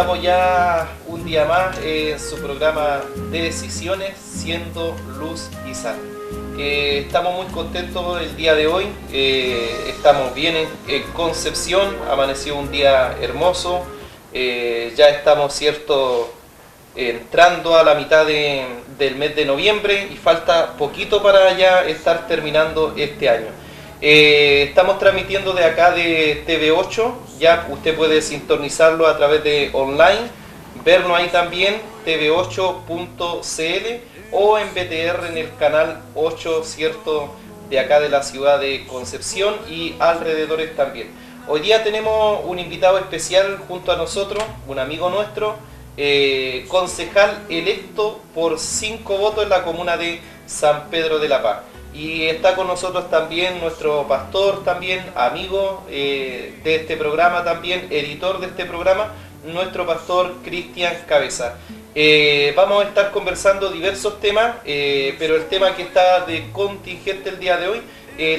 estamos ya un día más en su programa de decisiones, siendo luz y sal. Estamos muy contentos el día de hoy, estamos bien en Concepción, amaneció un día hermoso, ya estamos, cierto, entrando a la mitad del mes de noviembre y falta poquito para ya estar terminando este año. Estamos transmitiendo de acá de TV8, ya usted puede sintonizarlo a través de online, vernos ahí también, tv8.cl o en BTR en el canal 8, cierto, de acá de la ciudad de Concepción y alrededores también. Hoy día tenemos un invitado especial junto a nosotros, un amigo nuestro, concejal electo por 5 votos en la comuna de San Pedro de la Paz. Y está con nosotros también nuestro pastor, también amigo de este programa, también editor de este programa, nuestro pastor Cristian Cabeza. Vamos a estar conversando diversos temas, pero el tema que está de contingente el día de hoy,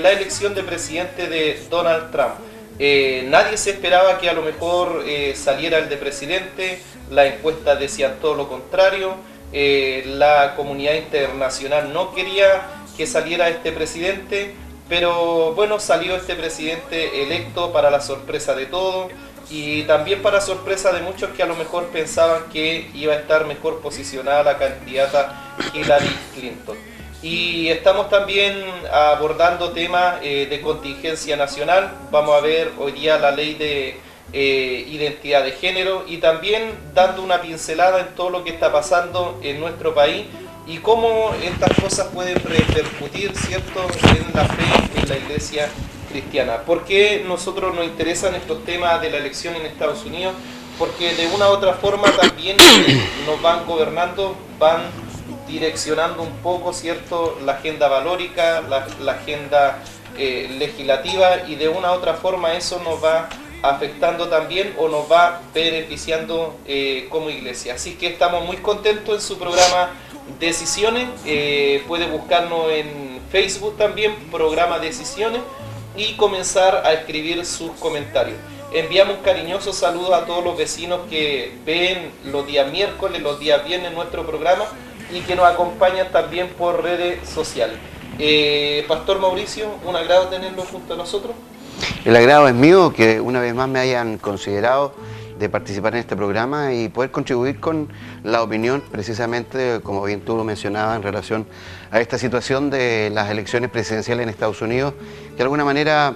la elección de presidente de Donald Trump. Nadie se esperaba que a lo mejor saliera el de presidente, las encuestas decían todo lo contrario, la comunidad internacional no quería que saliera este presidente, pero bueno, salió este presidente electo para la sorpresa de todos y también para sorpresa de muchos que a lo mejor pensaban que iba a estar mejor posicionada la candidata Hillary Clinton. Y estamos también abordando temas de contingencia nacional. Vamos a ver hoy día la ley de identidad de género y también dando una pincelada en todo lo que está pasando en nuestro país y cómo estas cosas pueden repercutir, ¿cierto?, en la fe en la iglesia cristiana. ¿Por qué nosotros nos interesan estos temas de la elección en Estados Unidos? Porque de una u otra forma también nos van gobernando, van direccionando un poco, ¿cierto?, la agenda valórica, la agenda legislativa, y de una u otra forma eso nos va afectando también o nos va beneficiando como iglesia. Así que estamos muy contentos en su programa Decisiones. Puede buscarnos en Facebook también, programa Decisiones, y comenzar a escribir sus comentarios. Enviamos un cariñoso saludo a todos los vecinos que ven los días miércoles, los días viernes nuestro programa y que nos acompañan también por redes sociales. Pastor Mauricio, un agrado tenerlo junto a nosotros. El agrado es mío, que una vez más me hayan considerado de participar en este programa y poder contribuir con la opinión, precisamente, como bien tú lo mencionabas, en relación a esta situación de las elecciones presidenciales en Estados Unidos, que de alguna manera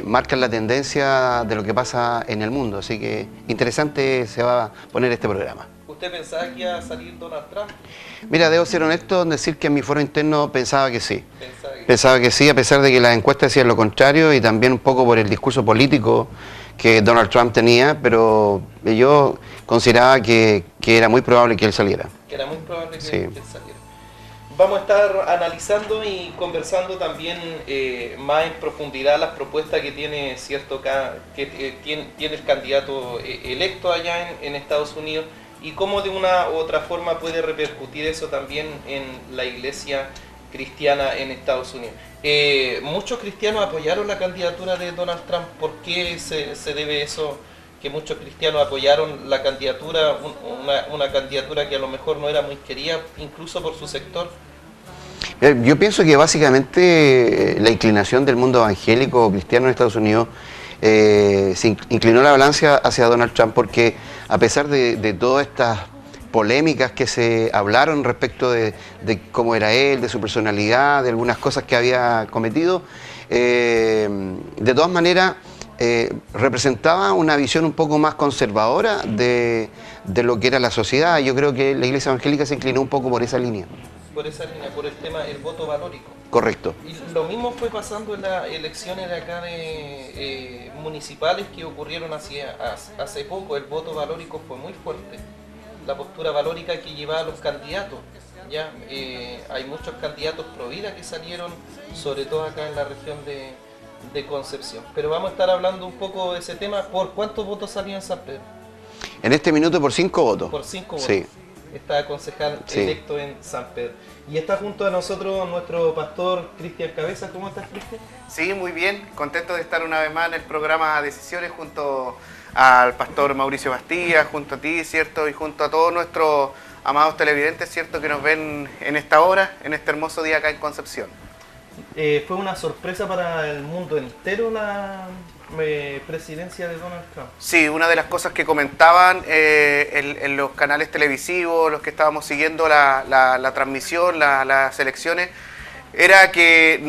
marcan la tendencia de lo que pasa en el mundo. Así que interesante se va a poner este programa. ¿Usted pensaba que iba a salir Donald Trump? Mira, debo ser honesto en decir que en mi foro interno pensaba que sí. Pensaba que sí, a pesar de que las encuestas decían lo contrario y también un poco por el discurso político que Donald Trump tenía, pero yo consideraba que era muy probable que él saliera. Que era muy probable que sí. Él saliera. Vamos a estar analizando y conversando también más en profundidad las propuestas que tiene, cierto, que tiene el candidato electo allá en Estados Unidos, y cómo de una u otra forma puede repercutir eso también en la iglesia cristiana en Estados Unidos. Muchos cristianos apoyaron la candidatura de Donald Trump. ¿Por qué se debe eso, que muchos cristianos apoyaron la candidatura, una candidatura que a lo mejor no era muy querida, incluso por su sector? Yo pienso que básicamente la inclinación del mundo evangélico cristiano en Estados Unidos se inclinó la balanza hacia Donald Trump, porque a pesar de todas estas polémicas que se hablaron respecto de cómo era él, de su personalidad, de algunas cosas que había cometido, de todas maneras representaba una visión un poco más conservadora de lo que era la sociedad. Yo creo que la iglesia evangélica se inclinó un poco por esa línea. Por esa línea, por el tema del voto valórico. Correcto. Y lo mismo fue pasando en las elecciones de acá de municipales que ocurrieron hace poco. El voto valórico fue muy fuerte. La postura valórica que llevaba a los candidatos. Ya hay muchos candidatos pro vida que salieron, sobre todo acá en la región de Concepción. Pero vamos a estar hablando un poco de ese tema. ¿Por cuántos votos salían en San Pedro? En este minuto por 5 votos. Por 5 votos. Sí. está concejal Sí. electo en San Pedro. Y está junto a nosotros nuestro pastor Cristian Cabeza. ¿Cómo estás, Cristian? Sí, muy bien, contento de estar una vez más en el programa Decisiones junto al pastor Mauricio Bastía, junto a ti, ¿cierto? Y junto a todos nuestros amados televidentes, ¿cierto? Que nos ven en esta hora, en este hermoso día acá en Concepción. Fue una sorpresa para el mundo entero la presidencia de Donald Trump. Sí, una de las cosas que comentaban en los canales televisivos, los que estábamos siguiendo la transmisión, las elecciones, era que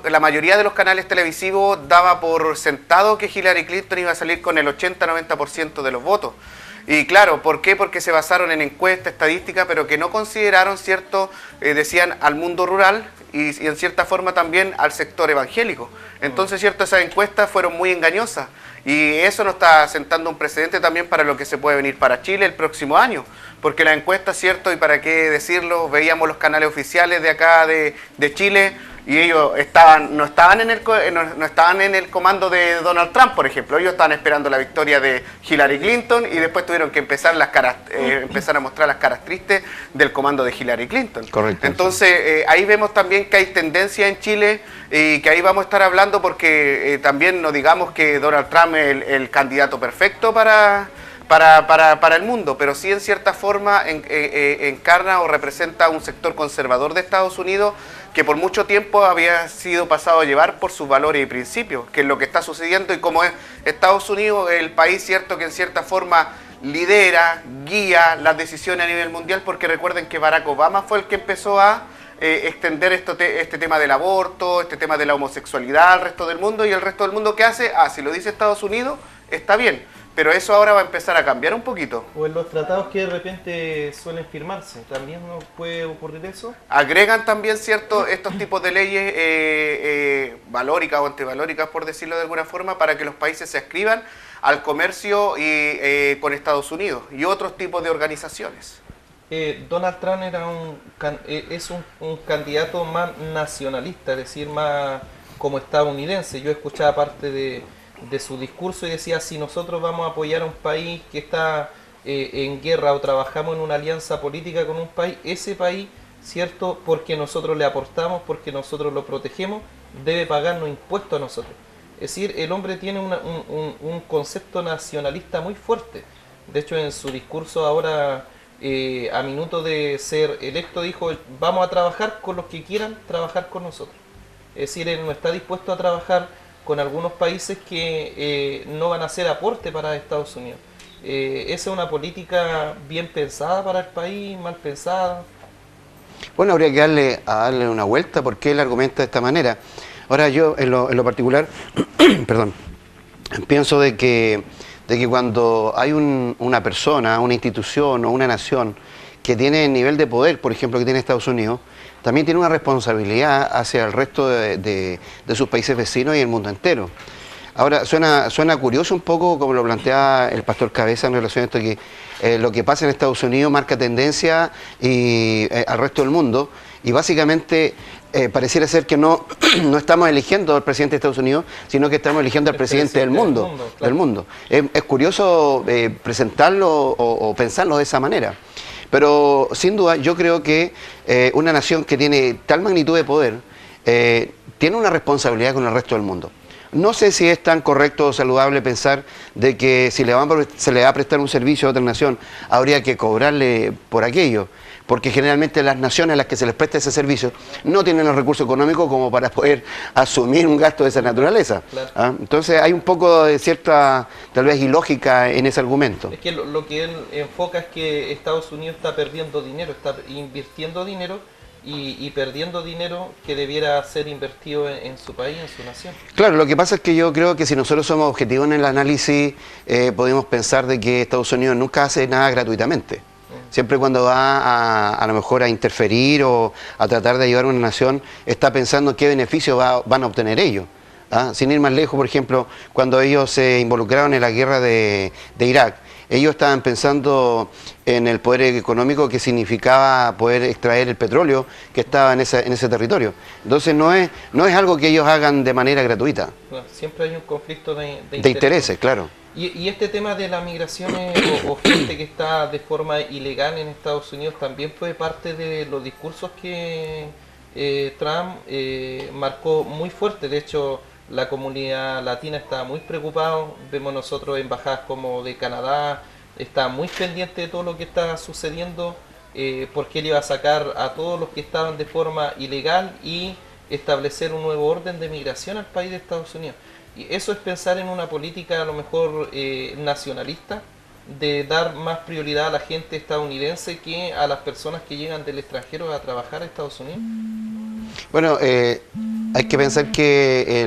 la mayoría de los canales televisivos daba por sentado que Hillary Clinton iba a salir con el 80-90% de los votos. Y claro, ¿por qué? Porque se basaron en encuestas, estadísticas, pero que no consideraron, ¿cierto? Decían al mundo rural y en cierta forma también al sector evangélico. Entonces, ¿cierto? Esas encuestas fueron muy engañosas y eso nos está sentando un precedente también para lo que se puede venir para Chile el próximo año. Porque las encuestas, ¿cierto? Y para qué decirlo, veíamos los canales oficiales de acá de Chile y ellos no estaban en el comando de Donald Trump, por ejemplo. Ellos estaban esperando la victoria de Hillary Clinton y después tuvieron que empezar a mostrar las caras tristes del comando de Hillary Clinton. Correcto. Entonces, ahí vemos también que hay tendencia en Chile y que ahí vamos a estar hablando porque también no digamos que Donald Trump es el candidato perfecto para el mundo, pero sí en cierta forma encarna o representa un sector conservador de Estados Unidos que por mucho tiempo había sido pasado a llevar por sus valores y principios, que es lo que está sucediendo y como es Estados Unidos el país, cierto, que en cierta forma lidera, guía las decisiones a nivel mundial, porque recuerden que Barack Obama fue el que empezó a extender este tema del aborto, este tema de la homosexualidad al resto del mundo, y el resto del mundo ¿qué hace? Si lo dice Estados Unidos, está bien. Pero eso ahora va a empezar a cambiar un poquito. O en los tratados que de repente suelen firmarse, ¿también no puede ocurrir eso? Agregan también, ¿cierto?, estos tipos de leyes valóricas o antivalóricas, por decirlo de alguna forma, para que los países se adscriban al comercio con Estados Unidos y otros tipos de organizaciones. Donald Trump es un candidato más nacionalista, es decir, más como estadounidense. Yo escuchaba parte de su discurso y decía, si nosotros vamos a apoyar a un país que está en guerra o trabajamos en una alianza política con un país, ese país, ¿cierto? Porque nosotros le aportamos, porque nosotros lo protegemos, debe pagarnos impuestos a nosotros. Es decir, el hombre tiene un concepto nacionalista muy fuerte. De hecho, en su discurso ahora, a minuto de ser electo, dijo, vamos a trabajar con los que quieran trabajar con nosotros. Es decir, él no está dispuesto a trabajar con algunos países que no van a hacer aporte para Estados Unidos. ¿Esa es una política bien pensada para el país, mal pensada? Bueno, habría que darle una vuelta porque él argumenta de esta manera. Ahora yo, en lo particular, perdón, pienso de que cuando hay una persona, una institución o una nación que tiene el nivel de poder, por ejemplo, que tiene Estados Unidos, también tiene una responsabilidad hacia el resto de sus países vecinos y el mundo entero. Ahora, suena curioso un poco como lo plantea el pastor Cabeza en relación a esto, que lo que pasa en Estados Unidos marca tendencia al resto del mundo, y básicamente pareciera ser que no estamos eligiendo al presidente de Estados Unidos, sino que estamos eligiendo al presidente del mundo. Del mundo. Es curioso presentarlo o pensarlo de esa manera. Pero sin duda yo creo que una nación que tiene tal magnitud de poder tiene una responsabilidad con el resto del mundo. No sé si es tan correcto o saludable pensar de que si se le va a prestar un servicio a otra nación, habría que cobrarle por aquello, porque generalmente las naciones a las que se les presta ese servicio no tienen los recursos económicos como para poder asumir un gasto de esa naturaleza. Claro. Entonces hay un poco de cierta, tal vez, ilógica en ese argumento. Es que lo que él enfoca es que Estados Unidos está perdiendo dinero, está invirtiendo dinero y perdiendo dinero que debiera ser invertido en su país, en su nación. Claro, lo que pasa es que yo creo que si nosotros somos objetivos en el análisis, podemos pensar de que Estados Unidos nunca hace nada gratuitamente. Siempre cuando va a lo mejor a interferir o a tratar de ayudar a una nación, está pensando qué beneficio van a obtener ellos. Sin ir más lejos, por ejemplo, cuando ellos se involucraron en la guerra de Irak, Ellos estaban pensando en el poder económico que significaba poder extraer el petróleo que estaba en ese territorio. Entonces no es algo que ellos hagan de manera gratuita. Bueno, siempre hay un conflicto de intereses, claro. Y este tema de las migraciones o gente que está de forma ilegal en Estados Unidos también fue parte de los discursos que Trump marcó muy fuerte. De hecho, la comunidad latina está muy preocupada. Vemos nosotros embajadas como de Canadá, está muy pendiente de todo lo que está sucediendo, porque él iba a sacar a todos los que estaban de forma ilegal y establecer un nuevo orden de migración al país de Estados Unidos. Y eso es pensar en una política a lo mejor nacionalista, de dar más prioridad a la gente estadounidense que a las personas que llegan del extranjero a trabajar a Estados Unidos. Bueno, hay que pensar que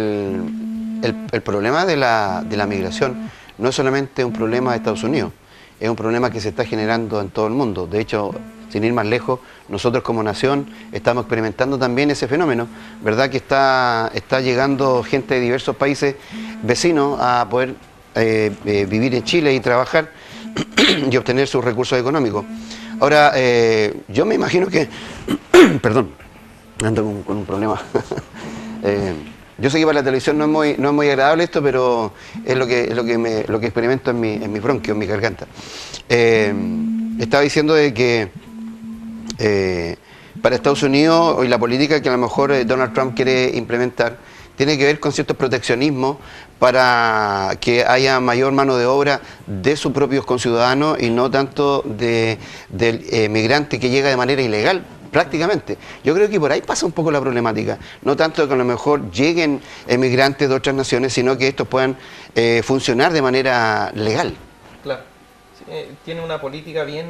el problema de la migración no es solamente un problema de Estados Unidos, es un problema que se está generando en todo el mundo. De hecho, sin ir más lejos, nosotros como nación estamos experimentando también ese fenómeno, ¿verdad? Que está llegando gente de diversos países vecinos a poder vivir en Chile y trabajar y obtener sus recursos económicos. Ahora, yo me imagino que... Perdón, ando con un problema. Yo sé que para la televisión no es muy agradable esto, pero es lo que experimento en mi bronquio, en mi garganta. Estaba diciendo de que para Estados Unidos y la política que a lo mejor Donald Trump quiere implementar tiene que ver con ciertos proteccionismos para que haya mayor mano de obra de sus propios conciudadanos y no tanto del migrante que llega de manera ilegal. Prácticamente. Yo creo que por ahí pasa un poco la problemática. No tanto que a lo mejor lleguen emigrantes de otras naciones, sino que estos puedan funcionar de manera legal. Claro. Sí, tiene una política bien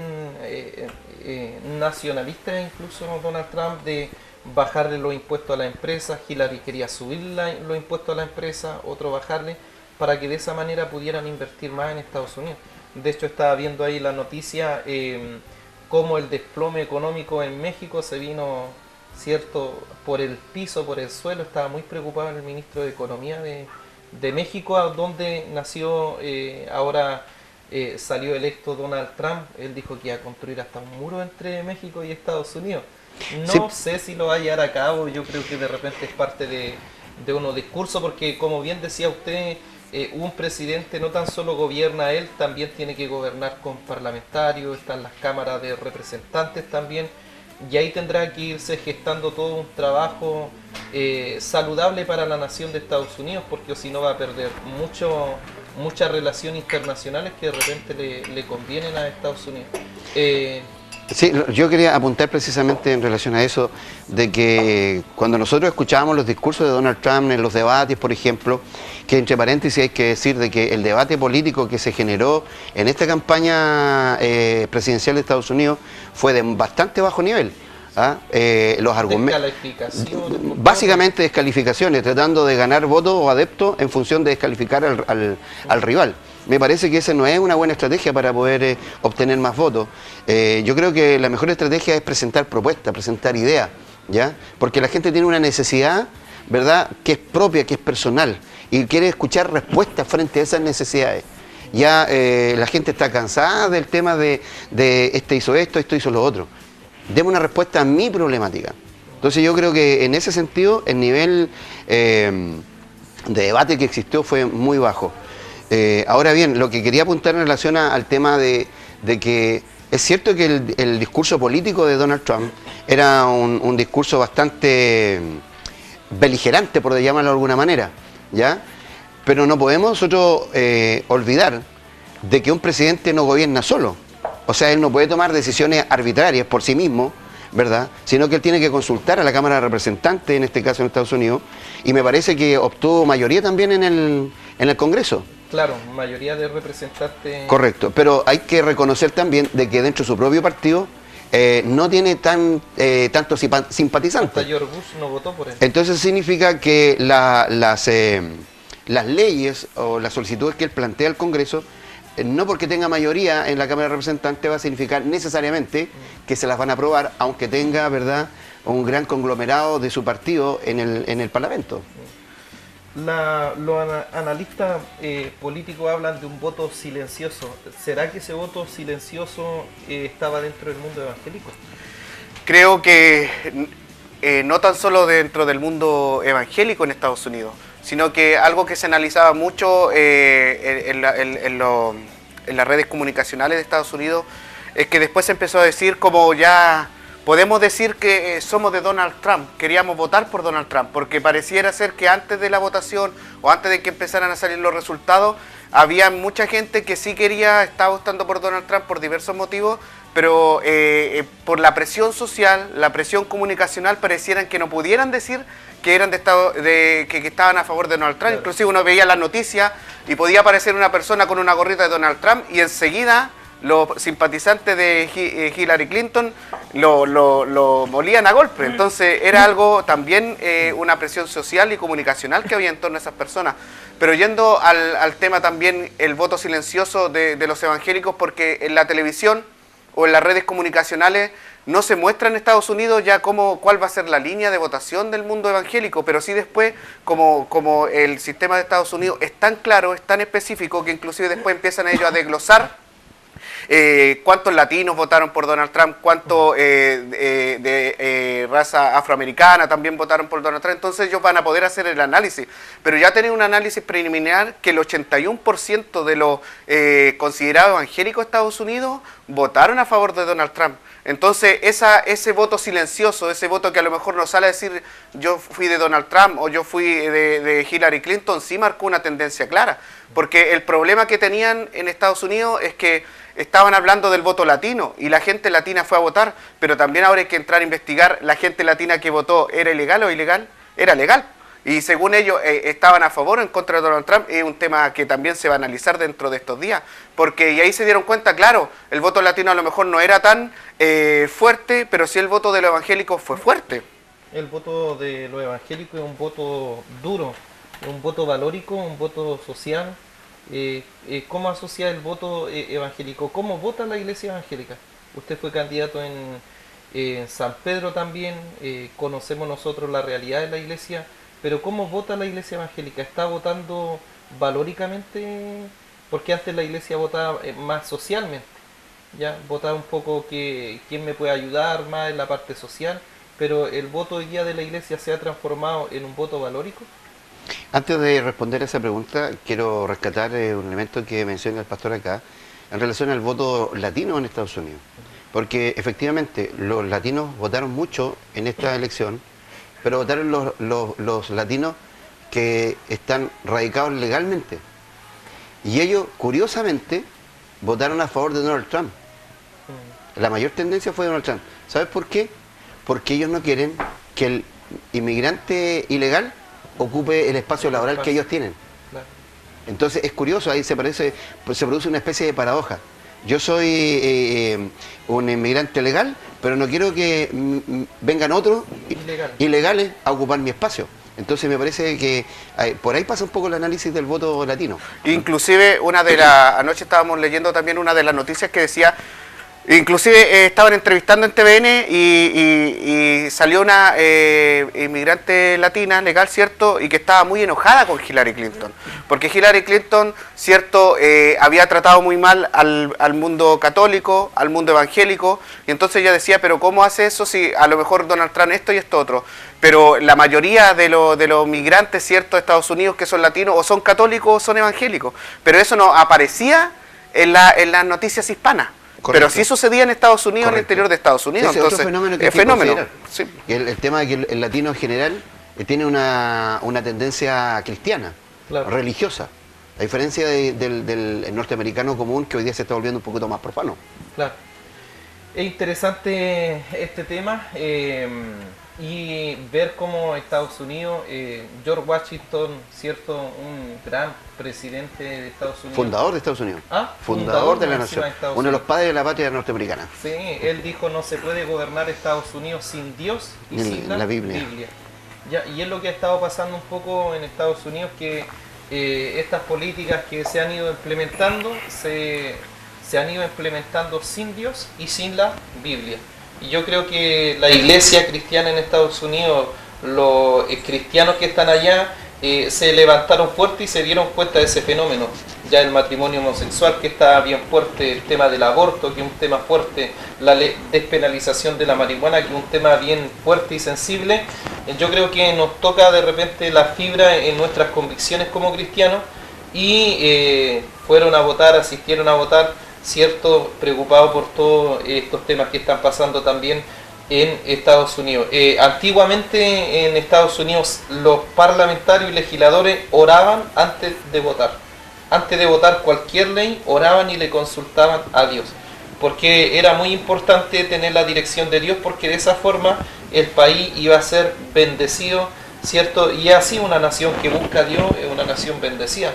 nacionalista, incluso Donald Trump, de bajarle los impuestos a la empresa. Hillary quería subir los impuestos a la empresa, otro bajarle, para que de esa manera pudieran invertir más en Estados Unidos. De hecho, estaba viendo ahí la noticia... cómo el desplome económico en México se vino, cierto, por el piso, por el suelo. Estaba muy preocupado el ministro de Economía de México, donde nació, ahora salió electo Donald Trump. Él dijo que iba a construir hasta un muro entre México y Estados Unidos. No sé si lo va a llevar a cabo. Yo creo que de repente es parte de unos discursos, porque como bien decía usted, un presidente no tan solo gobierna él, también tiene que gobernar con parlamentarios, están las cámaras de representantes también, y ahí tendrá que irse gestando todo un trabajo saludable para la nación de Estados Unidos, porque si no va a perder muchas relaciones internacionales que de repente le convienen a Estados Unidos. Sí, yo quería apuntar precisamente en relación a eso, de que cuando nosotros escuchábamos los discursos de Donald Trump en los debates, por ejemplo, que entre paréntesis hay que decir de que el debate político que se generó en esta campaña presidencial de Estados Unidos fue de bastante bajo nivel. Los argumentos, básicamente descalificaciones, tratando de ganar votos o adeptos en función de descalificar al rival. Me parece que esa no es una buena estrategia para poder obtener más votos. Yo creo que la mejor estrategia es presentar propuestas, presentar ideas, ¿ya? Porque la gente tiene una necesidad, ¿verdad?, que es propia, que es personal, y quiere escuchar respuestas frente a esas necesidades. Ya la gente está cansada del tema de este hizo esto hizo lo otro. Deme una respuesta a mi problemática. Entonces yo creo que en ese sentido el nivel de debate que existió fue muy bajo. Ahora bien, lo que quería apuntar en relación al tema de que es cierto que el discurso político de Donald Trump era un discurso bastante beligerante, por llamarlo de alguna manera, ¿ya? Pero no podemos nosotros olvidar de que un presidente no gobierna solo. O sea, él no puede tomar decisiones arbitrarias por sí mismo, ¿verdad? Sino que él tiene que consultar a la Cámara de Representantes, en este caso en Estados Unidos, y me parece que obtuvo mayoría también en el Congreso. Claro, mayoría de representantes. Correcto, pero hay que reconocer también de que dentro de su propio partido no tiene tantos simpatizantes. Hasta George Bush no votó por él. Entonces significa que las leyes o las solicitudes que él plantea al Congreso, no porque tenga mayoría en la Cámara de Representantes va a significar necesariamente que se las van a aprobar, aunque tenga, ¿verdad?, un gran conglomerado de su partido en el Parlamento. Los analistas políticos hablan de un voto silencioso. ¿Será que ese voto silencioso estaba dentro del mundo evangélico? Creo que no tan solo dentro del mundo evangélico en Estados Unidos, sino que algo que se analizaba mucho en las redes comunicacionales de Estados Unidos es que después se empezó a decir como ya podemos decir que somos de Donald Trump, queríamos votar por Donald Trump, porque pareciera ser que antes de la votación o antes de que empezaran a salir los resultados, había mucha gente que sí estaba votando por Donald Trump por diversos motivos, pero por la presión social, la presión comunicacional, parecieran que no pudieran decir que eran que estaban a favor de Donald Trump. Claro. Inclusive uno veía las noticias y podía aparecer una persona con una gorrita de Donald Trump y enseguida los simpatizantes de Hillary Clinton lo molían a golpe. Entonces era algo también una presión social y comunicacional que había en torno a esas personas. Pero yendo al tema también, el voto silencioso de los evangélicos, porque en la televisión o en las redes comunicacionales no se muestra en Estados Unidos ya cuál va a ser la línea de votación del mundo evangélico, pero sí después, como el sistema de Estados Unidos es tan claro, es tan específico, que inclusive después empiezan ellos a desglosar cuántos latinos votaron por Donald Trump, cuántos de raza afroamericana también votaron por Donald Trump. Entonces ellos van a poder hacer el análisis, pero ya tienen un análisis preliminar que el 81% de los considerados evangélicos de Estados Unidos votaron a favor de Donald Trump. Entonces ese voto silencioso, ese voto que a lo mejor no sale a decir yo fui de Donald Trump o yo fui de Hillary Clinton, sí marcó una tendencia clara, porque el problema que tenían en Estados Unidos es que estaban hablando del voto latino y la gente latina fue a votar, pero también ahora hay que entrar a investigar, la gente latina que votó, ¿era ilegal o ilegal? Era legal. Y según ellos estaban a favor o en contra de Donald Trump. Es un tema que también se va a analizar dentro de estos días, porque y ahí se dieron cuenta, claro, el voto latino a lo mejor no era tan fuerte, pero sí el voto de los evangélicos fue fuerte. El voto de los evangélicos es un voto duro, un voto valórico, un voto social. ¿Cómo asocia el voto evangélico? ¿Cómo vota la iglesia evangélica? Usted fue candidato en San Pedro también, conocemos nosotros la realidad de la iglesia, pero ¿cómo vota la iglesia evangélica? ¿Está votando valóricamente? Porque antes la iglesia votaba más socialmente, ya votaba un poco quién me puede ayudar más en la parte social, pero el voto hoy día de la iglesia se ha transformado en un voto valórico. Antes de responder a esa pregunta, quiero rescatar un elemento que menciona el pastor acá, en relación al voto latino en Estados Unidos. Porque efectivamente los latinos votaron mucho en esta elección, pero votaron los latinos que están radicados legalmente. Y ellos, curiosamente, votaron a favor de Donald Trump. La mayor tendencia fue Donald Trump. ¿Sabes por qué? Porque ellos no quieren que el inmigrante ilegal ocupe el espacio laboral que ellos tienen. Claro. Entonces es curioso, ahí se produce una especie de paradoja. Yo soy un inmigrante legal, pero no quiero que vengan otros ilegales a ocupar mi espacio. Entonces me parece que por ahí pasa un poco el análisis del voto latino. Inclusive anoche estábamos leyendo también una de las noticias que decía, inclusive estaban entrevistando en TVN y salió una inmigrante latina legal, ¿cierto? Y que estaba muy enojada con Hillary Clinton. Porque Hillary Clinton, ¿cierto? Había tratado muy mal al mundo católico, al mundo evangélico. Y entonces ella decía, pero ¿cómo hace eso si a lo mejor Donald Trump esto y esto otro? Pero la mayoría de los migrantes, ¿cierto? De Estados Unidos que son latinos o son católicos o son evangélicos. Pero eso no aparecía en las noticias hispanas. Correcto. Pero sí sucedía en Estados Unidos, correcto, en el interior de Estados Unidos. Sí, entonces, otro fenómeno que es fenómeno. Sí. El tema de que el latino en general tiene una tendencia cristiana, claro, religiosa, a diferencia del norteamericano común, que hoy día se está volviendo un poquito más profano. Claro. Es interesante este tema y ver cómo Estados Unidos, George Washington, ¿cierto? Un gran presidente de Estados Unidos. Fundador de Estados Unidos. Fundador de la nación. Uno de los padres de la patria norteamericana. Sí, él dijo, no se puede gobernar Estados Unidos sin Dios y sin la Biblia. Ya, y es lo que ha estado pasando un poco en Estados Unidos, que estas políticas que se han ido implementando, se han ido implementando sin Dios y sin la Biblia. Y yo creo que la iglesia cristiana en Estados Unidos, los cristianos que están allá, se levantaron fuerte y se dieron cuenta de ese fenómeno. Ya el matrimonio homosexual, que está bien fuerte, el tema del aborto, que es un tema fuerte, la despenalización de la marihuana, que es un tema bien fuerte y sensible. Yo creo que nos toca de repente la fibra en nuestras convicciones como cristianos, y fueron a votar, asistieron a votar, cierto, preocupados por todos estos temas que están pasando también en Estados Unidos. Antiguamente en Estados Unidos los parlamentarios y legisladores oraban antes de votar. Antes de votar cualquier ley, oraban y le consultaban a Dios, porque era muy importante tener la dirección de Dios, porque de esa forma el país iba a ser bendecido, ¿cierto? Y así una nación que busca a Dios es una nación bendecida.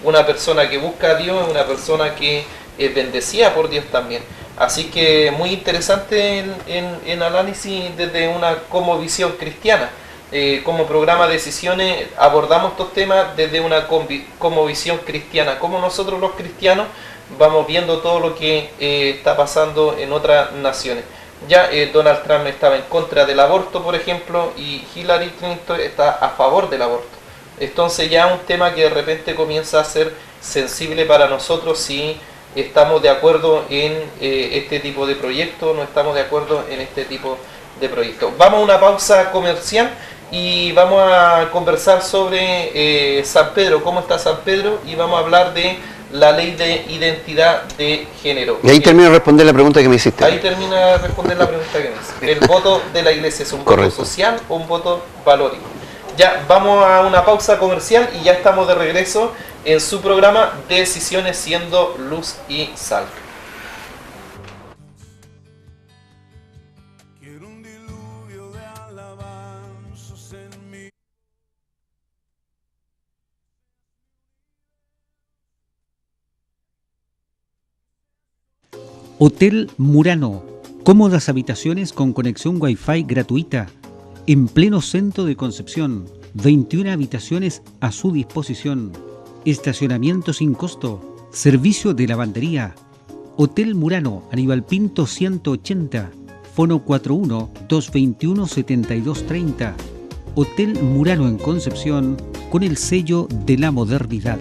Una persona que busca a Dios es una persona que es bendecida por Dios también. Así que muy interesante en análisis desde una como visión cristiana. Como programa de Decisiones abordamos estos temas desde una como visión cristiana. Como nosotros los cristianos vamos viendo todo lo que está pasando en otras naciones. Ya Donald Trump estaba en contra del aborto, por ejemplo, y Hillary Clinton está a favor del aborto. Entonces ya un tema que de repente comienza a ser sensible para nosotros si estamos de acuerdo en este tipo de proyectos, no estamos de acuerdo en este tipo de proyectos. Vamos a una pausa comercial y vamos a conversar sobre San Pedro, cómo está San Pedro, y vamos a hablar de la ley de identidad de género. Y ahí termino de responder la pregunta que me hiciste. Ahí termina de responder la pregunta que me hiciste. ¿El voto de la iglesia es un voto social o un voto valórico? Ya, vamos a una pausa comercial y ya estamos de regreso en su programa Decisiones, siendo luz y sal. Hotel Murano, cómodas habitaciones con conexión Wi-Fi gratuita, en pleno centro de Concepción, 21 habitaciones a su disposición, estacionamiento sin costo, servicio de lavandería. Hotel Murano, Aníbal Pinto 180, fono 41-221-7230. Hotel Murano en Concepción, con el sello de la modernidad.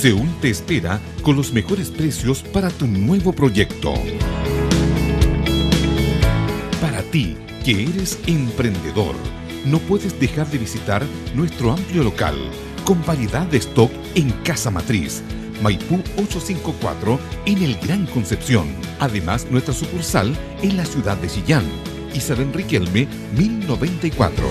Seúl te espera con los mejores precios para tu nuevo proyecto. Para ti, que eres emprendedor, no puedes dejar de visitar nuestro amplio local, con variedad de stock en Casa Matriz, Maipú 854, en el Gran Concepción. Además, nuestra sucursal en la ciudad de Chillán, Isabel Riquelme 1094.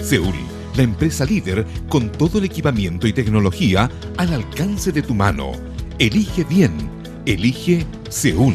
Seúl, la empresa líder con todo el equipamiento y tecnología al alcance de tu mano. Elige bien. Elige Seúl.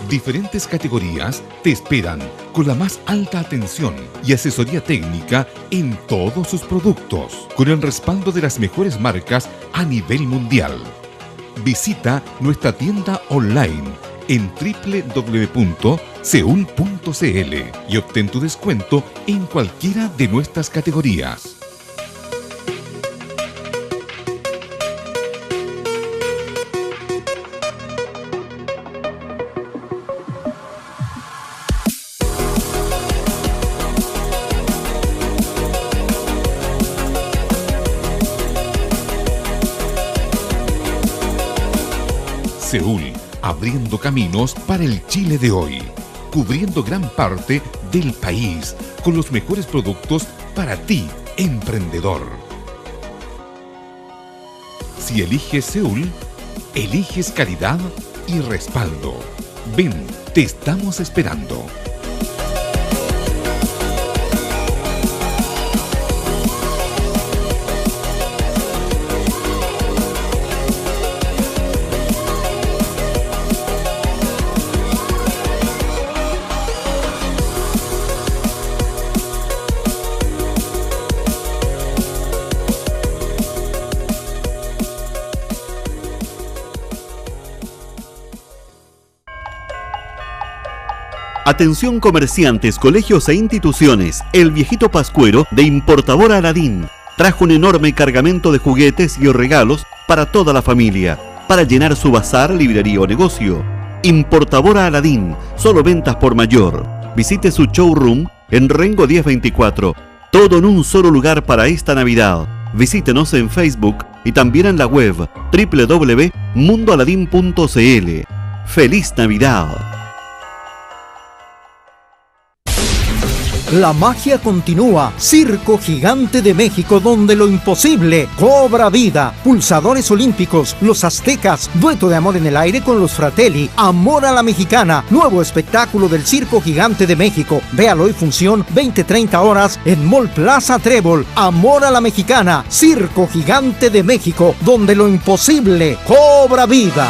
Diferentes categorías te esperan con la más alta atención y asesoría técnica en todos sus productos, con el respaldo de las mejores marcas a nivel mundial. Visita nuestra tienda online en www.seul.cl y obtén tu descuento en cualquiera de nuestras categorías. Seúl, abriendo caminos para el Chile de hoy, cubriendo gran parte del país con los mejores productos para ti, emprendedor. Si eliges Seúl, eliges calidad y respaldo. Ven, te estamos esperando. Atención comerciantes, colegios e instituciones. El viejito Pascuero de Importadora Aladín trajo un enorme cargamento de juguetes y regalos para toda la familia, para llenar su bazar, librería o negocio. Importadora Aladín, solo ventas por mayor. Visite su showroom en Rengo 1024. Todo en un solo lugar para esta Navidad. Visítenos en Facebook y también en la web www.mundoaladin.cl. ¡Feliz Navidad! La magia continúa. Circo Gigante de México, donde lo imposible cobra vida. Pulsadores olímpicos, los aztecas, dueto de amor en el aire con los Fratelli, Amor a la Mexicana, nuevo espectáculo del Circo Gigante de México. Véalo y función 20-30 horas en Mall Plaza Trébol. Amor a la Mexicana, Circo Gigante de México, donde lo imposible cobra vida.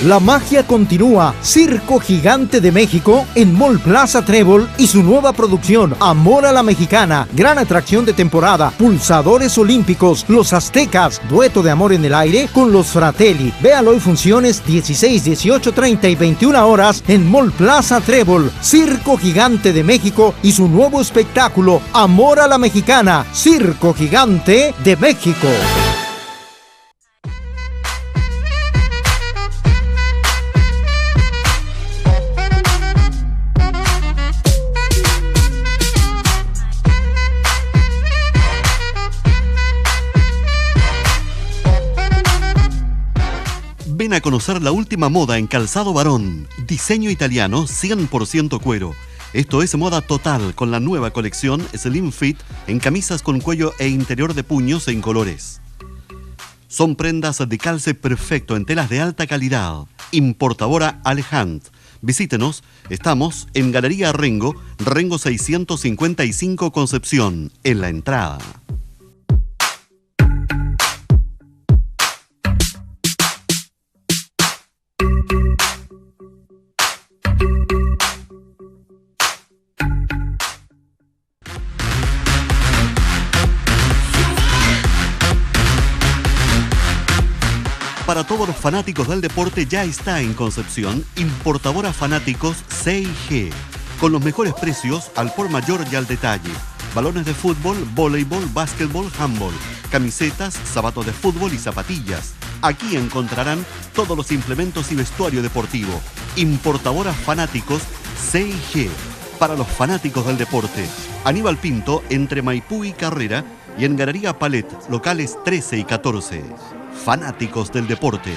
La magia continúa. Circo Gigante de México en Mall Plaza Trébol y su nueva producción Amor a la Mexicana, gran atracción de temporada, pulsadores olímpicos, los aztecas, dueto de amor en el aire con los Fratelli. Véalo y funciones 16, 18, 30 y 21 horas en Mall Plaza Trébol. Circo Gigante de México y su nuevo espectáculo Amor a la Mexicana, Circo Gigante de México. Ven a conocer la última moda en calzado varón. Diseño italiano 100% cuero. Esto es moda total con la nueva colección Slim Fit en camisas con cuello e interior de puños en colores. Son prendas de calce perfecto en telas de alta calidad. Importadora Alejand. Visítenos, estamos en Galería Rengo, Rengo 655 Concepción, en la entrada. Para todos los fanáticos del deporte ya está en Concepción Importadora Fanáticos C&G, con los mejores precios al por mayor y al detalle. Balones de fútbol, voleibol, básquetbol, handball, camisetas, zapatos de fútbol y zapatillas. Aquí encontrarán todos los implementos y vestuario deportivo. Importadora Fanáticos C&G, para los fanáticos del deporte. Aníbal Pinto, entre Maipú y Carrera, y en Galería Palet, locales 13 y 14. Fanáticos del deporte.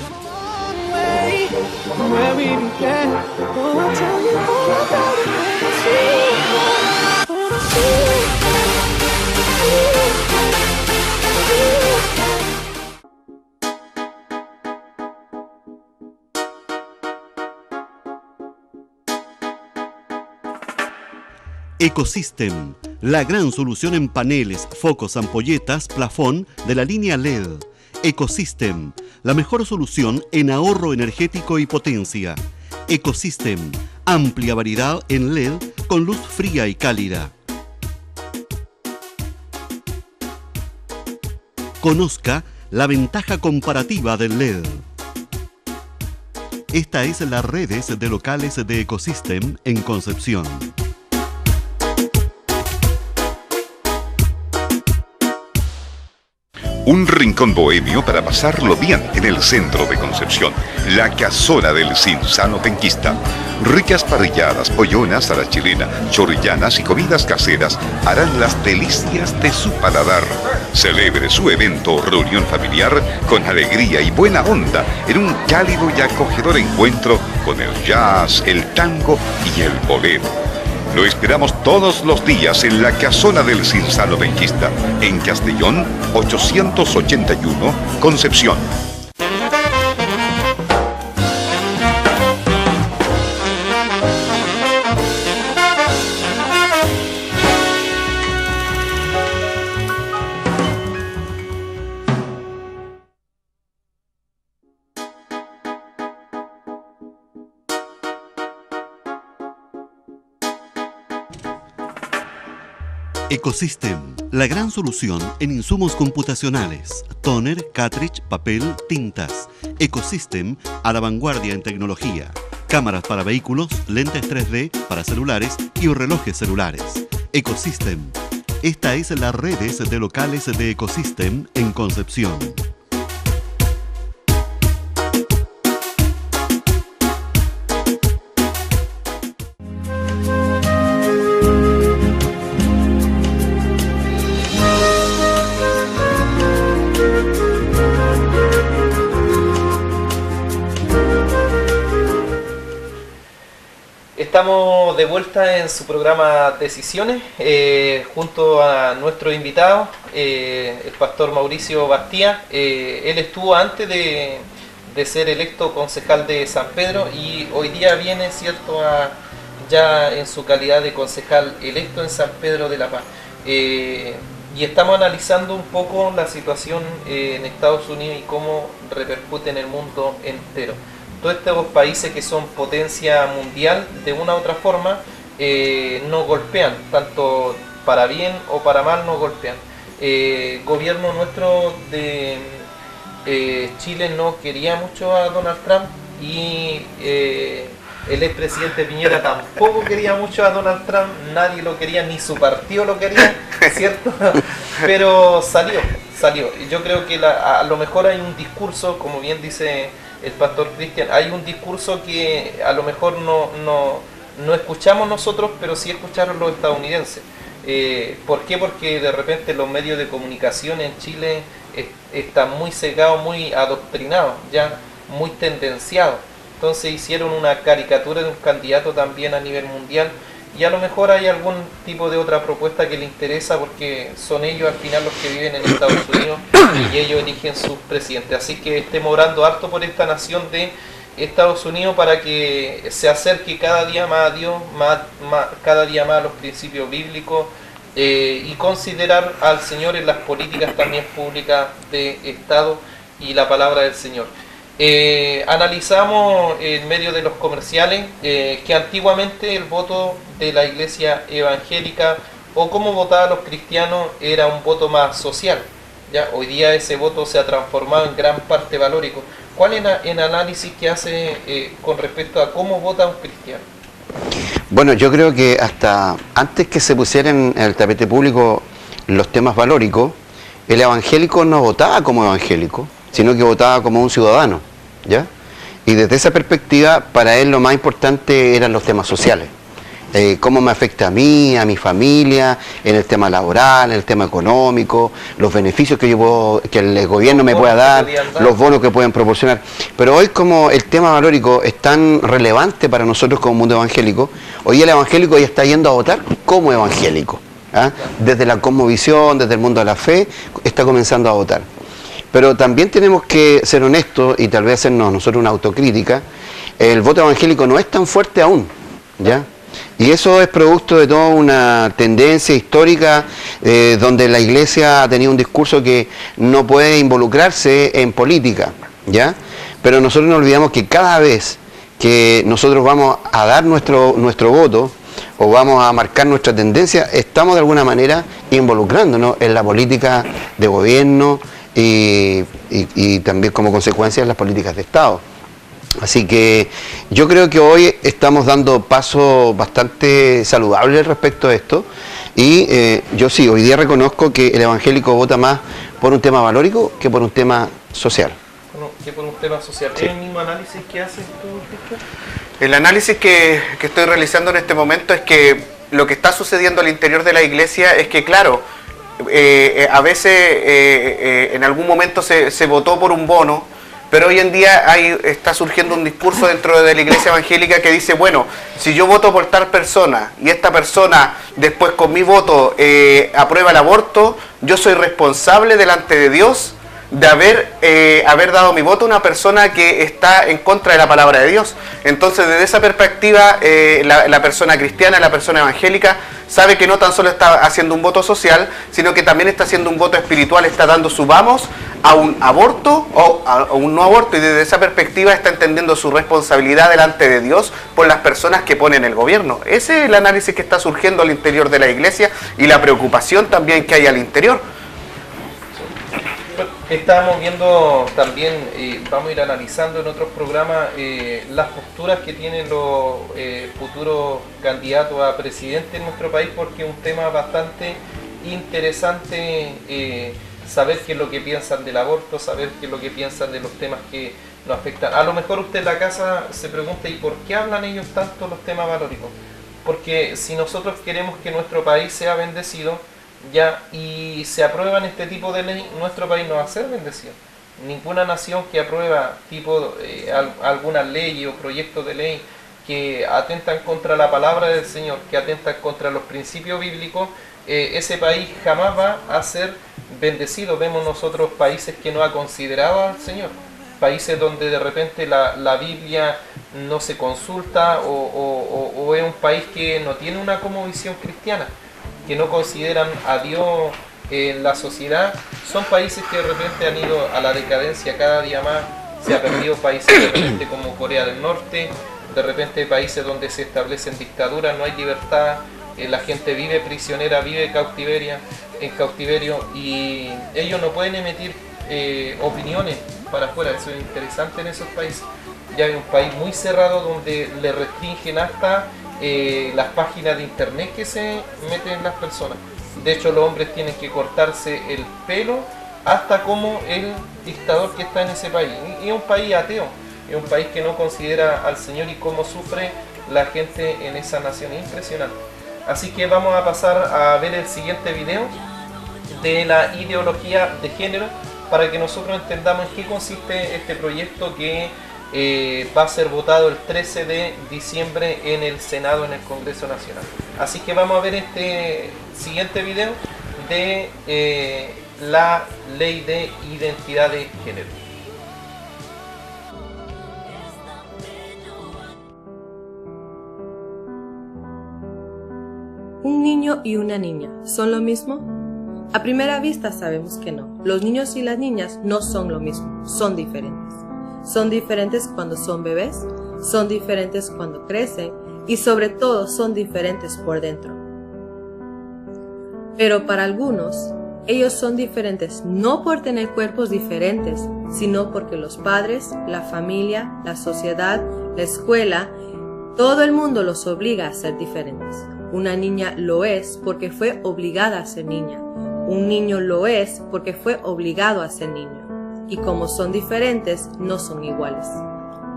Ecosystem, la gran solución en paneles, focos, ampolletas, plafón de la línea LED. Ecosystem, la mejor solución en ahorro energético y potencia. Ecosystem, amplia variedad en LED con luz fría y cálida. Conozca la ventaja comparativa del LED. Esta es la redes de locales de Ecosystem en Concepción. Un rincón bohemio para pasarlo bien en el centro de Concepción. La Casona del Cinzano Penquista. Ricas parrilladas, pollonas a la chilena, chorrillanas y comidas caseras harán las delicias de su paladar. Celebre su evento o reunión familiar con alegría y buena onda en un cálido y acogedor encuentro con el jazz, el tango y el bolero. Lo esperamos todos los días en la casona del Cinsano Penquista, en Castellón 881, Concepción. Ecosystem, la gran solución en insumos computacionales, tóner, cartridge, papel, tintas. Ecosystem, a la vanguardia en tecnología. Cámaras para vehículos, lentes 3D para celulares y relojes celulares. Ecosystem. Esta es la redes de locales de Ecosystem en Concepción. Estamos de vuelta en su programa Decisiones, junto a nuestro invitado, el pastor Mauricio Bastía. Él estuvo antes de ser electo concejal de San Pedro y hoy día viene, ¿cierto?, ya en su calidad de concejal electo en San Pedro de la Paz. Y estamos analizando un poco la situación en Estados Unidos y cómo repercute en el mundo entero. Todos estos países que son potencia mundial, de una u otra forma, nos golpean, tanto para bien o para mal nos golpean. Gobierno nuestro de Chile no quería mucho a Donald Trump y el expresidente Piñera tampoco quería mucho a Donald Trump, nadie lo quería, ni su partido lo quería, ¿cierto? Pero salió. Y yo creo que a lo mejor hay un discurso, como bien dice el pastor Cristian, hay un discurso que a lo mejor no escuchamos nosotros, pero sí escucharon los estadounidenses. ¿Por qué? Porque de repente los medios de comunicación en Chile están muy cegados, muy adoctrinados, ya muy tendenciados. Entonces hicieron una caricatura de un candidato también a nivel mundial y a lo mejor hay algún tipo de otra propuesta que le interesa porque son ellos al final los que viven en Estados Unidos y ellos eligen sus presidentes. Así que estemos orando harto por esta nación de Estados Unidos para que se acerque cada día más a Dios, cada día más a los principios bíblicos y considerar al Señor en las políticas también públicas de Estado y la palabra del Señor. Analizamos en medio de los comerciales que antiguamente el voto de la iglesia evangélica o cómo votaban los cristianos era un voto más social. ¿Ya? Hoy día ese voto se ha transformado en gran parte valórico. ¿Cuál es el análisis que hace con respecto a cómo vota un cristiano? Bueno, yo creo que hasta antes que se pusieran en el tapete público los temas valóricos, el evangélico no votaba como evangélico, sino que votaba como un ciudadano, ¿ya? Y desde esa perspectiva, para él lo más importante eran los temas sociales. Cómo me afecta a mí, a mi familia, en el tema laboral, en el tema económico, los beneficios que que el gobierno me pueda dar, los bonos que pueden proporcionar. Pero hoy, como el tema valórico es tan relevante para nosotros como mundo evangélico, hoy el evangélico ya está yendo a votar como evangélico, ¿ah? Desde la cosmovisión, desde el mundo de la fe, está comenzando a votar. Pero también tenemos que ser honestos y tal vez hacernos nosotros una autocrítica. El voto evangélico no es tan fuerte aún, ¿ya? Y eso es producto de toda una tendencia histórica donde la iglesia ha tenido un discurso que no puede involucrarse en política, ¿ya? Pero nosotros no olvidamos que cada vez que nosotros vamos a dar nuestro voto o vamos a marcar nuestra tendencia, estamos de alguna manera involucrándonos en la política de gobierno y también como consecuencia en las políticas de Estado. Así que yo creo que hoy estamos dando pasos bastante saludables respecto a esto y yo sí, hoy día reconozco que el evangélico vota más por un tema valórico que por un tema social. Que por un tema social. Sí. ¿Es el mismo análisis que haces tú, Cristian? El análisis que estoy realizando en este momento es que lo que está sucediendo al interior de la iglesia es que, claro, a veces en algún momento se votó por un bono, Pero hoy en día está surgiendo un discurso dentro de la iglesia evangélica que dice, bueno, si yo voto por tal persona y esta persona después con mi voto aprueba el aborto, yo soy responsable delante de Dios de haber dado mi voto a una persona que está en contra de la palabra de Dios. Entonces, desde esa perspectiva, la persona cristiana, la persona evangélica, sabe que no tan solo está haciendo un voto social, sino que también está haciendo un voto espiritual, está dando su vamos a un aborto o a un no aborto, y desde esa perspectiva está entendiendo su responsabilidad delante de Dios por las personas que ponen el gobierno. Ese es el análisis que está surgiendo al interior de la iglesia y la preocupación también que hay al interior. Estábamos viendo también, vamos a ir analizando en otros programas las posturas que tienen los futuros candidatos a presidente en nuestro país, porque es un tema bastante interesante saber qué es lo que piensan del aborto, saber qué es lo que piensan de los temas que nos afectan. A lo mejor usted en la casa se pregunta, ¿y por qué hablan ellos tanto los temas valóricos? Porque si nosotros queremos que nuestro país sea bendecido, y se aprueban este tipo de ley, nuestro país no va a ser bendecido. Ninguna nación que aprueba algunas leyes o proyectos de ley que atentan contra la palabra del Señor, que atentan contra los principios bíblicos, ese país jamás va a ser bendecido. Vemos nosotros países que no ha considerado al Señor, países donde de repente la Biblia no se consulta, o es un país que no tiene una cosmovisión cristiana, que no consideran a Dios en la sociedad. Son países que de repente han ido a la decadencia cada día más. Se ha perdido países de repente como Corea del Norte, de repente países donde se establecen dictaduras, no hay libertad, la gente vive prisionera, vive en cautiverio, y ellos no pueden emitir opiniones para afuera. Eso es interesante en esos países. Ya hay un país muy cerrado donde le restringen hasta las páginas de internet que se meten las personas. De hecho, los hombres tienen que cortarse el pelo hasta como el dictador que está en ese país. Y es un país ateo, es un país que no considera al Señor, y cómo sufre la gente en esa nación. Es impresionante. Así que vamos a pasar a ver el siguiente video de la ideología de género, para que nosotros entendamos en qué consiste este proyecto que va a ser votado el 13 de diciembre en el Senado, en el Congreso Nacional. Así que vamos a ver este siguiente video de la ley de identidad de género. ¿Un niño y una niña son lo mismo? A primera vista sabemos que no. Los niños y las niñas no son lo mismo, son diferentes. Son diferentes cuando son bebés, son diferentes cuando crecen, y sobre todo son diferentes por dentro. Pero para algunos, ellos son diferentes no por tener cuerpos diferentes, sino porque los padres, la familia, la sociedad, la escuela, todo el mundo los obliga a ser diferentes. Una niña lo es porque fue obligada a ser niña. Un niño lo es porque fue obligado a ser niño. Y como son diferentes, no son iguales.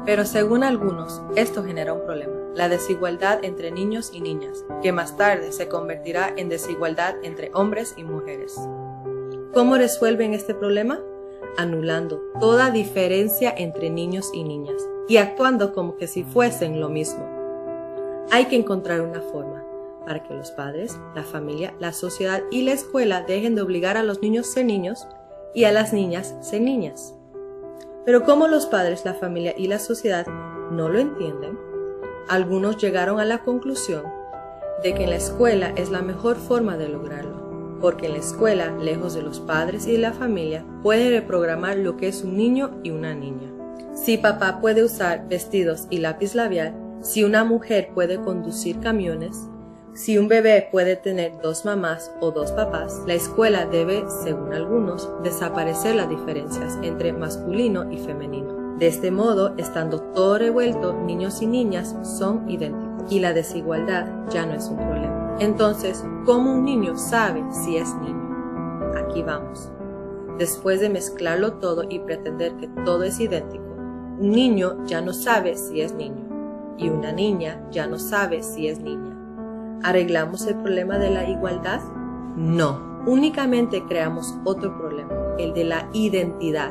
Pero según algunos, esto genera un problema, la desigualdad entre niños y niñas, que más tarde se convertirá en desigualdad entre hombres y mujeres. ¿Cómo resuelven este problema? Anulando toda diferencia entre niños y niñas, y actuando como que si fuesen lo mismo. Hay que encontrar una forma para que los padres, la familia, la sociedad y la escuela dejen de obligar a los niños a ser niños y a las niñas ser niñas. Pero como los padres, la familia y la sociedad no lo entienden, algunos llegaron a la conclusión de que en la escuela es la mejor forma de lograrlo, porque en la escuela, lejos de los padres y de la familia, pueden reprogramar lo que es un niño y una niña. Si papá puede usar vestidos y lápiz labial, si una mujer puede conducir camiones, si un bebé puede tener 2 mamás o 2 papás, la escuela debe, según algunos, desaparecer las diferencias entre masculino y femenino. De este modo, estando todo revuelto, niños y niñas son idénticos y la desigualdad ya no es un problema. Entonces, ¿cómo un niño sabe si es niño? Aquí vamos. Después de mezclarlo todo y pretender que todo es idéntico, un niño ya no sabe si es niño y una niña ya no sabe si es niña. ¿Arreglamos el problema de la igualdad? No, únicamente creamos otro problema, el de la identidad.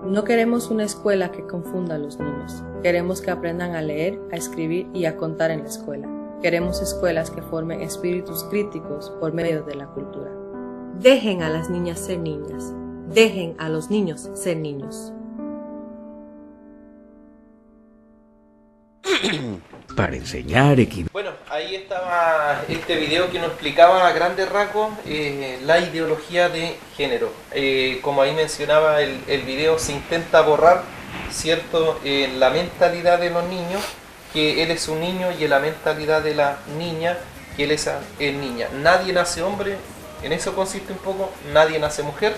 No queremos una escuela que confunda a los niños. Queremos que aprendan a leer, a escribir y a contar en la escuela. Queremos escuelas que formen espíritus críticos por medio de la cultura. Dejen a las niñas ser niñas. Dejen a los niños ser niños. Para enseñar Bueno, ahí estaba este video que nos explicaba a grandes rasgos la ideología de género. Como ahí mencionaba el video, se intenta borrar, ¿cierto?, la mentalidad de los niños, que él es un niño, y en la mentalidad de la niña, que él es niña. Nadie nace hombre, en eso consiste un poco, nadie nace mujer,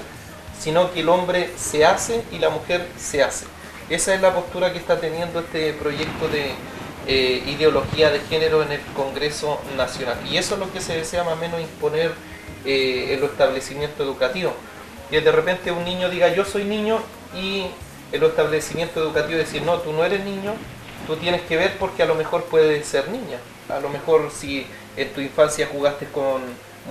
sino que el hombre se hace y la mujer se hace. Esa es la postura que está teniendo este proyecto de ideología de género en el Congreso Nacional. Y eso es lo que se desea más o menos imponer en los establecimientos educativos. Y de repente un niño diga yo soy niño, y en los establecimientos educativos decir no, tú no eres niño, tú tienes que ver porque a lo mejor puedes ser niña. A lo mejor si en tu infancia jugaste con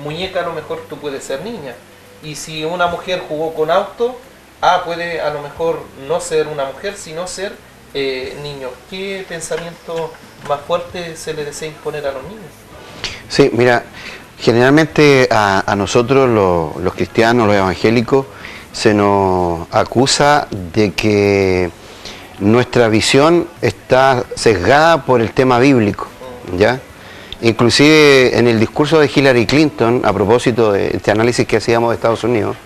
muñeca, a lo mejor tú puedes ser niña. Y si una mujer jugó con auto, puede a lo mejor no ser una mujer, sino ser niño. ¿Qué pensamiento más fuerte se le desea imponer a los niños? Sí, mira, generalmente a nosotros los cristianos, los evangélicos, se nos acusa de que nuestra visión está sesgada por el tema bíblico, ¿ya? Inclusive en el discurso de Hillary Clinton, a propósito de este análisis que hacíamos de Estados Unidos,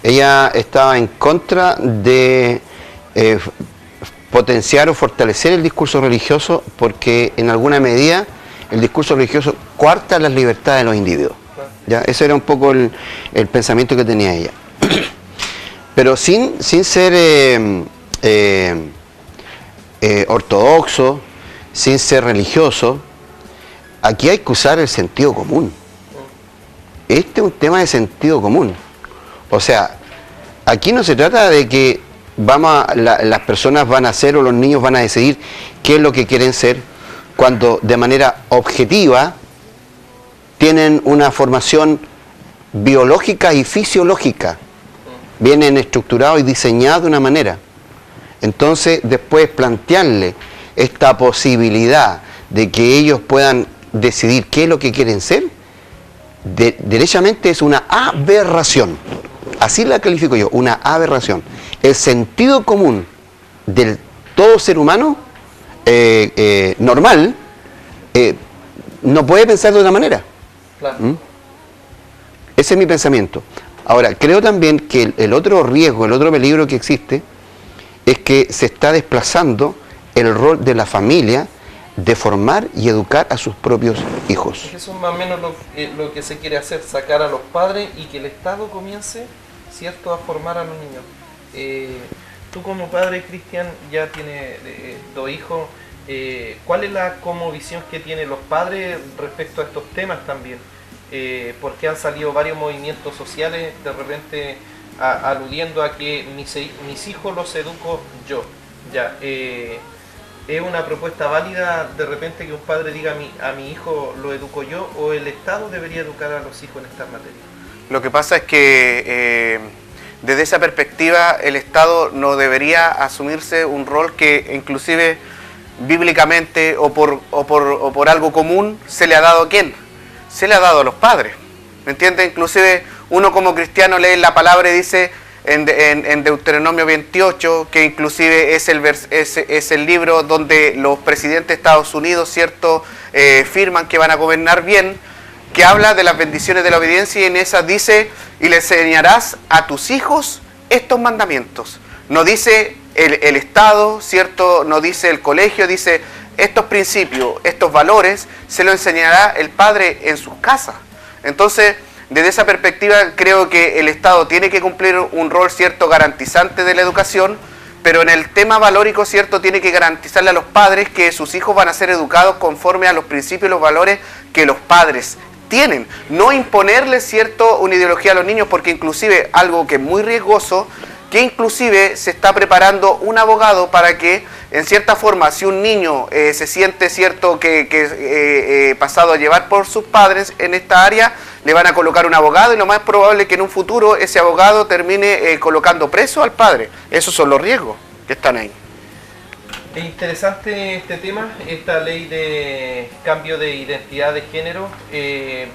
ella estaba en contra de potenciar o fortalecer el discurso religioso, porque en alguna medida el discurso religioso coarta las libertades de los individuos. ¿Ya? Ese era un poco el pensamiento que tenía ella. Pero sin ser ortodoxo, sin ser religioso, aquí hay que usar el sentido común. Este es un tema de sentido común. O sea, aquí no se trata de que las personas van a ser, o los niños van a decidir qué es lo que quieren ser, cuando de manera objetiva tienen una formación biológica y fisiológica, vienen estructurados y diseñados de una manera. Entonces después plantearle esta posibilidad de que ellos puedan decidir qué es lo que quieren ser, derechamente es una aberración. Así la califico yo, una aberración. El sentido común del todo ser humano normal no puede pensar de otra manera. Claro. Ese es mi pensamiento. Ahora, creo también que el otro riesgo, el otro peligro que existe, es que se está desplazando el rol de la familia de formar y educar a sus propios hijos. Eso es más o menos lo que se quiere hacer, sacar a los padres y que el Estado comience, ¿cierto?, a formar a los niños. Tú como padre, Cristian, ya tienes 2 hijos. ¿Cuál es la visión que tienen los padres respecto a estos temas también? Porque han salido varios movimientos sociales de repente aludiendo a que mis hijos los educo yo. Ya, ¿es una propuesta válida de repente que un padre diga a mi hijo lo educo yo, o el Estado debería educar a los hijos en estas materias? Lo que pasa es que desde esa perspectiva el Estado no debería asumirse un rol que inclusive bíblicamente o por algo común se le ha dado ¿a quién? Se le ha dado a los padres, ¿me entiendes? Inclusive uno como cristiano lee la palabra y dice en Deuteronomio 28, que inclusive es el libro donde los presidentes de Estados Unidos, ¿cierto?, firman que van a gobernar bien, que habla de las bendiciones de la obediencia, y en esas dice, y le enseñarás a tus hijos estos mandamientos. No dice el Estado, ¿cierto?, no dice el colegio, dice estos principios, estos valores, se lo enseñará el padre en sus casas. Entonces, desde esa perspectiva, creo que el Estado tiene que cumplir un rol, ¿cierto?, garantizante de la educación, pero en el tema valórico, ¿cierto?, tiene que garantizarle a los padres que sus hijos van a ser educados conforme a los principios y los valores que los padres tienen. No imponerles, ¿cierto?, una ideología a los niños, porque inclusive algo que es muy riesgoso, que inclusive se está preparando un abogado para que, en cierta forma, si un niño se siente, ¿cierto?, que pasado a llevar por sus padres en esta área, le van a colocar un abogado y lo más probable es que en un futuro ese abogado termine colocando preso al padre. Esos son los riesgos que están ahí. Es interesante este tema, esta ley de cambio de identidad de género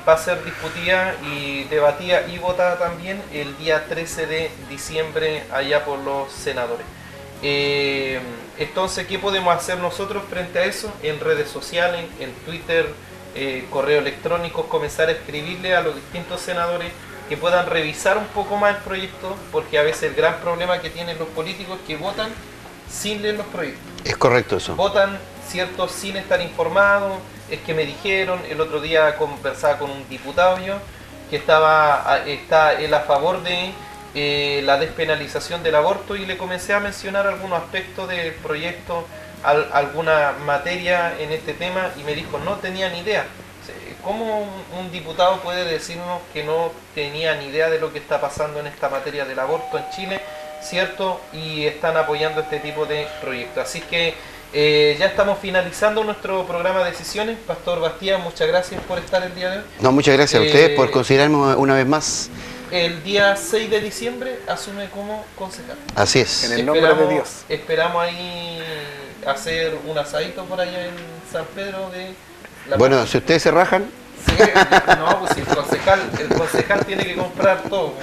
va a ser discutida y debatida y votada también el día 13 de diciembre allá por los senadores. Entonces, ¿qué podemos hacer nosotros frente a eso? En redes sociales, en Twitter, correo electrónico, comenzar a escribirle a los distintos senadores que puedan revisar un poco más el proyecto, porque a veces el gran problema que tienen los políticos es que votan sin leer los proyectos. Es correcto eso. Votan, ¿cierto?, sin estar informados. Es que me dijeron, el otro día conversaba con un diputado yo, que está él a favor de la despenalización del aborto, y le comencé a mencionar algunos aspectos del proyecto, alguna materia en este tema, y me dijo, no tenía ni idea. ¿Cómo un diputado puede decirnos que no tenía ni idea de lo que está pasando en esta materia del aborto en Chile, cierto? Y están apoyando este tipo de proyectos. Así que ya estamos finalizando nuestro programa de Decisiones. Pastor Bastía, muchas gracias por estar el día de hoy. No, muchas gracias a ustedes por considerarme una vez más. El día 6 de diciembre asume como concejal. Así es. En el nombre de Dios. Esperamos ahí hacer un asadito por allá en San Pedro de la Bueno, Plaza. si ustedes se rajan. Sí, no, pues si el concejal tiene que comprar todo.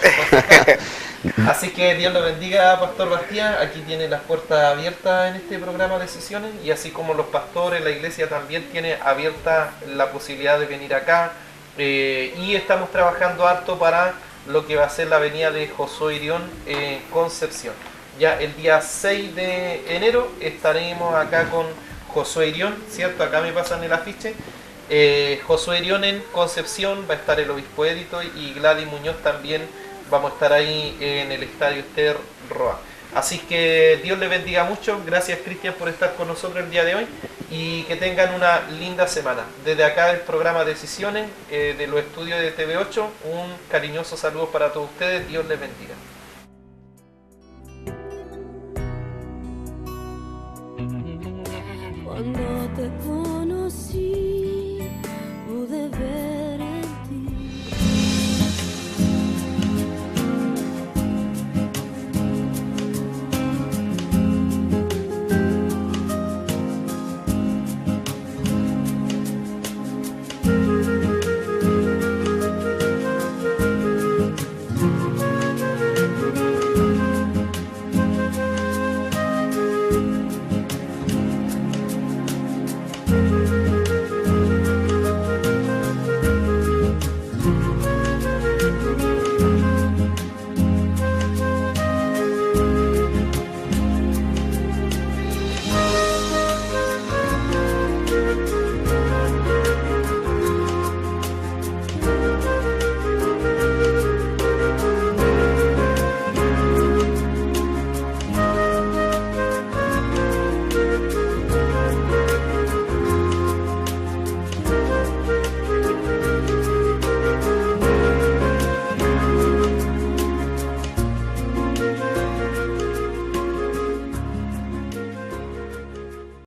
Así que Dios lo bendiga, Pastor Bastía. Aquí tiene las puertas abiertas en este programa de Decisiones, y así como los pastores, la iglesia también tiene abierta la posibilidad de venir acá. Y estamos trabajando harto para lo que va a ser la avenida de Josué Irión en Concepción. Ya el día 6 de enero estaremos acá con Josué Irión, ¿cierto? Acá me pasan el afiche. Josué Irión en Concepción, va a estar el obispo Édito y Gladys Muñoz también. Vamos a estar ahí en el Estadio Ester Roa. Así que Dios le bendiga mucho. Gracias, Cristian, por estar con nosotros el día de hoy, y que tengan una linda semana. Desde acá el programa Decisiones de los estudios de TV8, un cariñoso saludo para todos ustedes. Dios les bendiga. Cuando te conocí